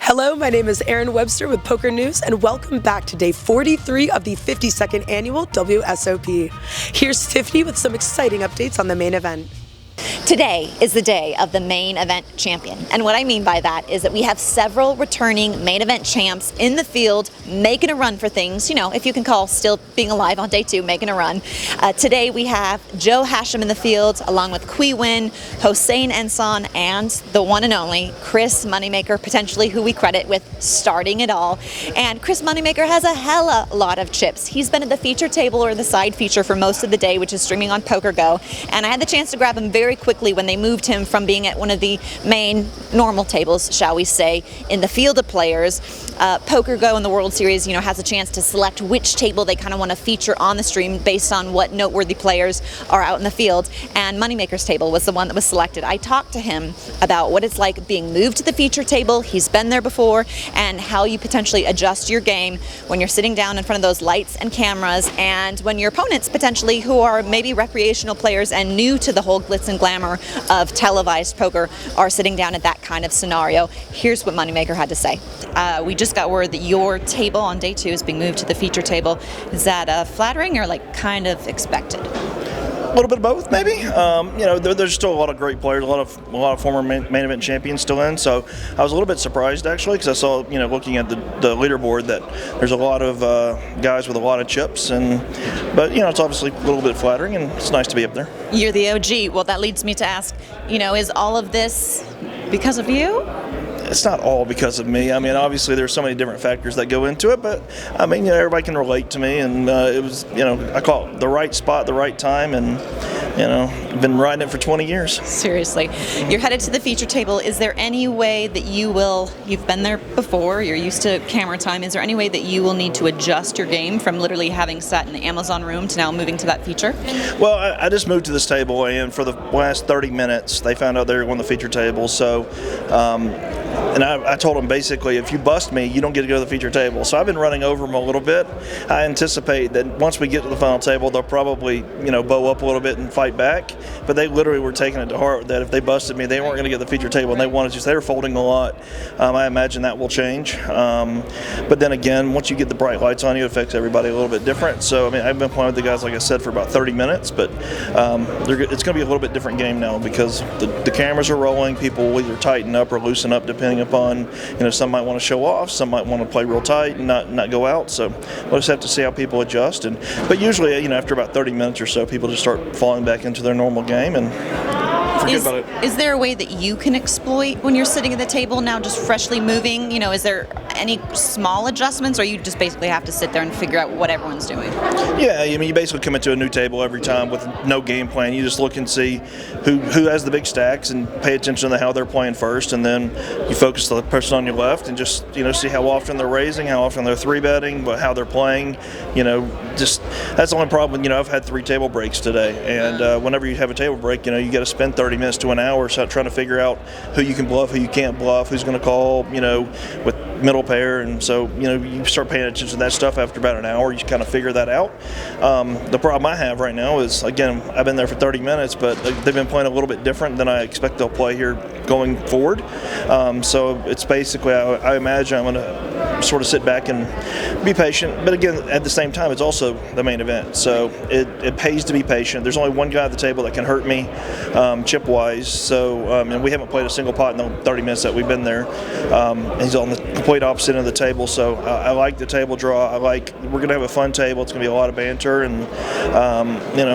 Hello, my name is Erin Webster with Poker News, and welcome back to day 43 of the 52nd annual WSOP. Here's Tiffany with some exciting updates on the main event. Today is the day of the main event champion, and what I mean by that is that we have several returning main event champs in the field making a run for things, if you can call still being alive on day 2 making a run. Today we have Joe Hashim in the field along with Qui Win, Hossein Ensan, and the one and only Chris Moneymaker, potentially who we credit with starting it all. And Chris Moneymaker has a hella lot of chips. He's been at the feature table or the side feature for most of the day, which is streaming on PokerGo, and I had the chance to grab him very quickly when they moved him from being at one of the main normal tables, shall we say, in the field of players. PokerGo in the World Series, has a chance to select which table they kind of want to feature on the stream based on what noteworthy players are out in the field, and Moneymaker's table was the one that was selected. I talked to him about what it's like being moved to the feature table. He's been there before, and how you potentially adjust your game when you're sitting down in front of those lights and cameras, and when your opponents potentially who are maybe recreational players and new to the whole glitz and glamour of televised poker are sitting down at that kind of scenario. Here's what Moneymaker had to say. We just got word that your table on day 2 is being moved to the feature table. Is that flattering or kind of expected? A little bit of both, maybe. There's still a lot of great players, a lot of former main event champions still in. So I was a little bit surprised actually, because I saw, looking at the leaderboard, that there's a lot of guys with a lot of chips, but it's obviously a little bit flattering, and it's nice to be up there. You're the OG. Well, that leads me to ask, is all of this because of you? It's not all because of me. Obviously there's so many different factors that go into it, but everybody can relate to me, and it was, I call it the right spot, the right time, and I've been riding it for 20 years. Seriously. You're headed to the feature table. Is there any way that you've been there before, you're used to camera time, is there any way that you will need to adjust your game from literally having sat in the Amazon room to now moving to that feature? Well, I just moved to this table, and for the last 30 minutes they found out they were on the feature table, so and I told them basically, if you bust me, you don't get to go to the feature table. So I've been running over them a little bit. I anticipate that once we get to the final table, they'll probably, bow up a little bit and fight back. But they literally were taking it to heart that if they busted me, they weren't going to get the feature table, and they wanted to. So they were folding a lot. I imagine that will change. But then again, once you get the bright lights on you, it affects everybody a little bit different. So I've been playing with the guys, like I said, for about 30 minutes, but it's going to be a little bit different game now, because the cameras are rolling. People will either tighten up or loosen up depending upon, some might want to show off, some might want to play real tight and not go out. So we'll just have to see how people adjust. But usually, after about 30 minutes or so, people just start falling back into their normal game and forget about it. Is there a way that you can exploit when you're sitting at the table now, just freshly moving? Is there any small adjustments, or you just basically have to sit there and figure out what everyone's doing? Yeah, you basically come into a new table every time with no game plan. You just look and see who has the big stacks and pay attention to how they're playing first, and then you focus on the person on your left and just see how often they're raising, how often they're 3-betting, but how they're playing. Just that's the only problem. I've had 3 table breaks today, and whenever you have a table break, you got to spend 30 minutes to an hour trying to figure out who you can bluff, who you can't bluff, who's going to call, with middle pair, and so you start paying attention to that stuff after about an hour. You kind of figure that out. The problem I have right now is, again, I've been there for 30 minutes, but they've been playing a little bit different than I expect they'll play here going forward. So it's basically, I imagine I'm going to sort of sit back and be patient, but again, at the same time, it's also the main event, so it pays to be patient. There's only one guy at the table that can hurt me chip wise, so and we haven't played a single pot in the 30 minutes that we've been there. He's on the complete opposite end of the table, so I like the table draw. We're going to have a fun table. It's going to be a lot of banter, and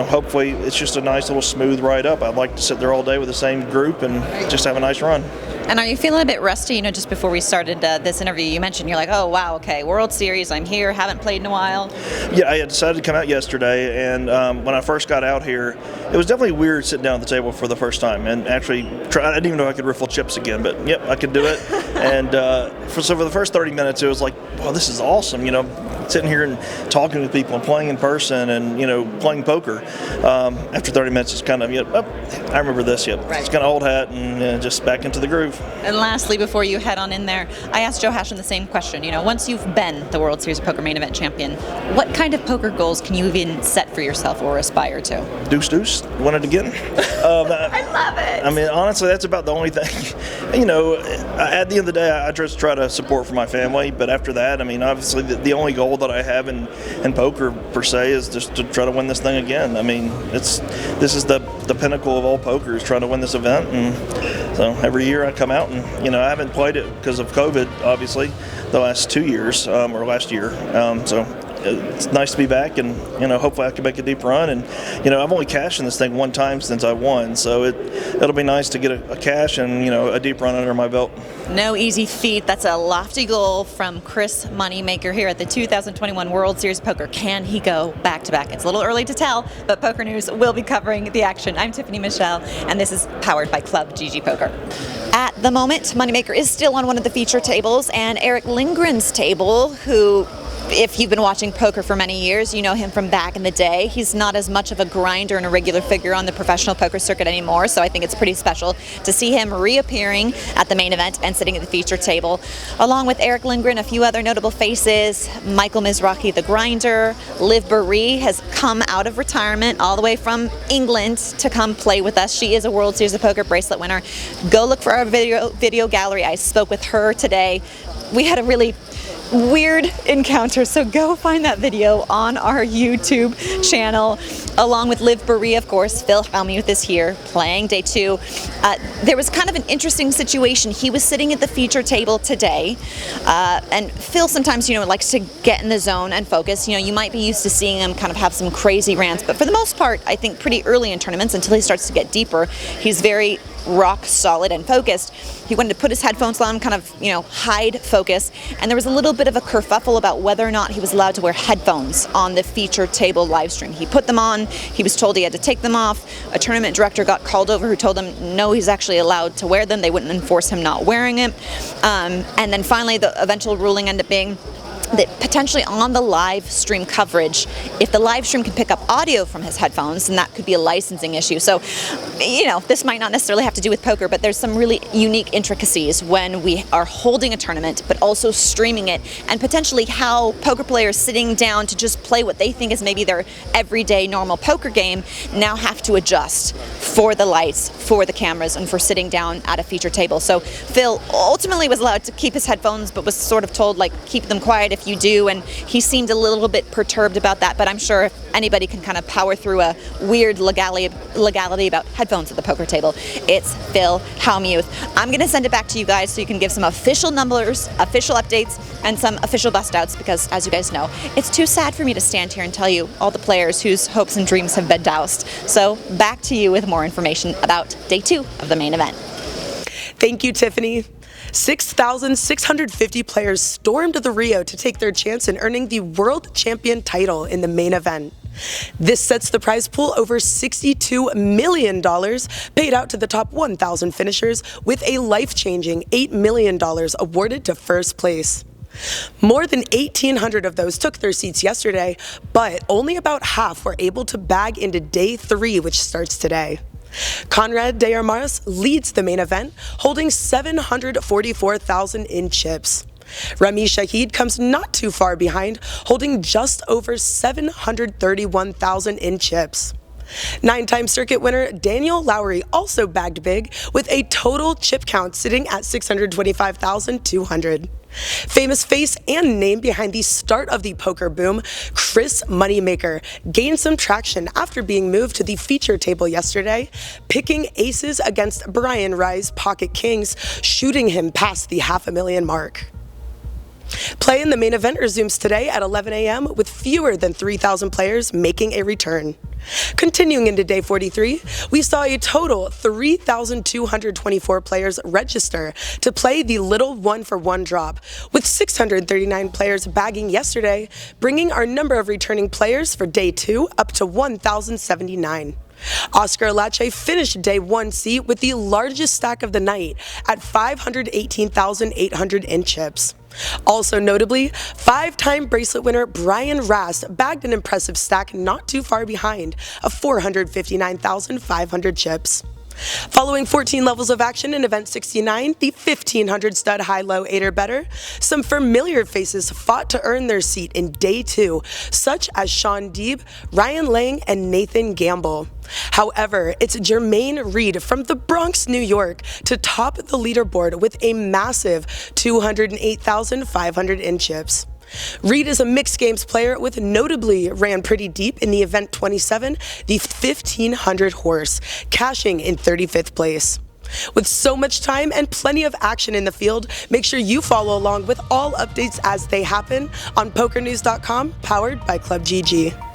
hopefully it's just a nice little smooth ride up. I'd like to sit there all day with the same group and just have a nice run. And are you feeling a bit rusty? Just before we started this interview, you mentioned you're like, oh wow, okay, World Series, I'm here, haven't played in a while. Yeah, I had decided to come out yesterday, and when I first got out here, it was definitely weird sitting down at the table for the first time, and actually, I didn't even know I could riffle chips again, but yep, I could do it. And for the first 30 minutes, it was like, wow, this is awesome, sitting here and talking with people and playing in person and, playing poker. After 30 minutes, it's kind of, I remember this, Right. It's kind of old hat and just back into the groove. And lastly, before you head on in there, I asked Joe Hashim the same question. Once you've been the World Series of Poker main event champion, what kind of poker goals can you even set for yourself or aspire to? Deuce, win it again. I love it. Honestly, that's about the only thing. At the end of the the day, I just try to support for my family. But after that, I mean, obviously, the only goal that I have in poker per se is just to try to win this thing again. I mean, this is the pinnacle of all poker, is trying to win this event. And so every year I come out and, you know, I haven't played it because of COVID, obviously, the last 2 years or last year. So it's nice to be back, and, you know, hopefully I can make a deep run. And, you know, I've only cashed in this thing one time since I won, so it'll be nice to get a cash and, you know, a deep run under my belt. No easy feat. That's a lofty goal from Chris Moneymaker here at the 2021 World Series of Poker. Can he go back-to-back? It's a little early to tell, but Poker News will be covering the action. I'm Tiffany Michelle, and this is powered by Club GG Poker. At the moment, Moneymaker is still on one of the feature tables, and Eric Lindgren's table, who, if you've been watching poker for many years, you know him from back in the day. He's not as much of a grinder and a regular figure on the professional poker circuit anymore, so I think it's pretty special to see him reappearing at the main event and sitting at the feature table. Along with Eric Lindgren, a few other notable faces: Michael Mizrahi, the grinder. Liv Boeree has come out of retirement all the way from England to come play with us. She is a World Series of Poker bracelet winner. Go look for our video gallery. I spoke with her today. We had a really weird encounter, so go find that video on our YouTube channel. Along with Liv Boeree, of course, Phil Hellmuth is here playing day 2. There was kind of an interesting situation. He was sitting at the feature table today, and Phil sometimes, you know, likes to get in the zone and focus. You know, you might be used to seeing him kind of have some crazy rants, but for the most part, I think pretty early in tournaments, until he starts to get deeper, he's very rock solid and focused. He wanted to put his headphones on, kind of, you know, hide focus, and there was a little bit of a kerfuffle about whether or not he was allowed to wear headphones on the feature table live stream. He put them on, he was told he had to take them off. A tournament director got called over who told him no, he's actually allowed to wear them. They wouldn't enforce him not wearing it. And then finally the eventual ruling ended up being that potentially on the live stream coverage, if the live stream can pick up audio from his headphones, then that could be a licensing issue. So, you know, this might not necessarily have to do with poker, but there's some really unique intricacies when we are holding a tournament, but also streaming it, and potentially how poker players sitting down to just play what they think is maybe their everyday normal poker game now have to adjust for the lights, for the cameras, and for sitting down at a feature table. So Phil ultimately was allowed to keep his headphones, but was sort of told, like, keep them quiet if you do, and he seemed a little bit perturbed about that, but I'm sure if anybody can kind of power through a weird legality about headphones at the poker table, it's Phil Hellmuth. I'm going to send it back to you guys so you can give some official numbers, official updates, and some official bust outs, because as you guys know, it's too sad for me to stand here and tell you all the players whose hopes and dreams have been doused. So back to you with more information about day 2 of the main event. Thank you, Tiffany. 6,650 players stormed the Rio to take their chance in earning the world champion title in the main event. This sets the prize pool over $62 million paid out to the top 1,000 finishers, with a life-changing $8 million awarded to first place. More than 1,800 of those took their seats yesterday, but only about half were able to bag into day 3, which starts today. Conrad de Armas leads the main event, holding 744,000 in chips. Remy Shahid comes not too far behind, holding just over 731,000 in chips. 9-time circuit winner Daniel Lowry also bagged big, with a total chip count sitting at 625,200. Famous face and name behind the start of the poker boom, Chris Moneymaker gained some traction after being moved to the feature table yesterday, picking aces against Brian Rye's pocket kings, shooting him past the $500,000 mark. Play in the main event resumes today at 11 a.m. with fewer than 3,000 players making a return. Continuing into day 43, we saw a total 3,224 players register to play the little 1-for-1 drop, with 639 players bagging yesterday, bringing our number of returning players for day 2 up to 1,079. Oscar Lache finished day 1C with the largest stack of the night at 518,800 in chips. Also notably, 5-time bracelet winner Brian Rast bagged an impressive stack not too far behind of 459,500 chips. Following 14 levels of action in Event 69, the 1500 stud high-low 8 or better, some familiar faces fought to earn their seat in Day 2, such as Sean Deeb, Ryan Lang, and Nathan Gamble. However, it's Jermaine Reed from the Bronx, New York, to top the leaderboard with a massive 208,500 in chips. Reed is a mixed games player with notably ran pretty deep in the Event 27, the 1500 horse, cashing in 35th place. With so much time and plenty of action in the field, make sure you follow along with all updates as they happen on PokerNews.com, powered by Club GG.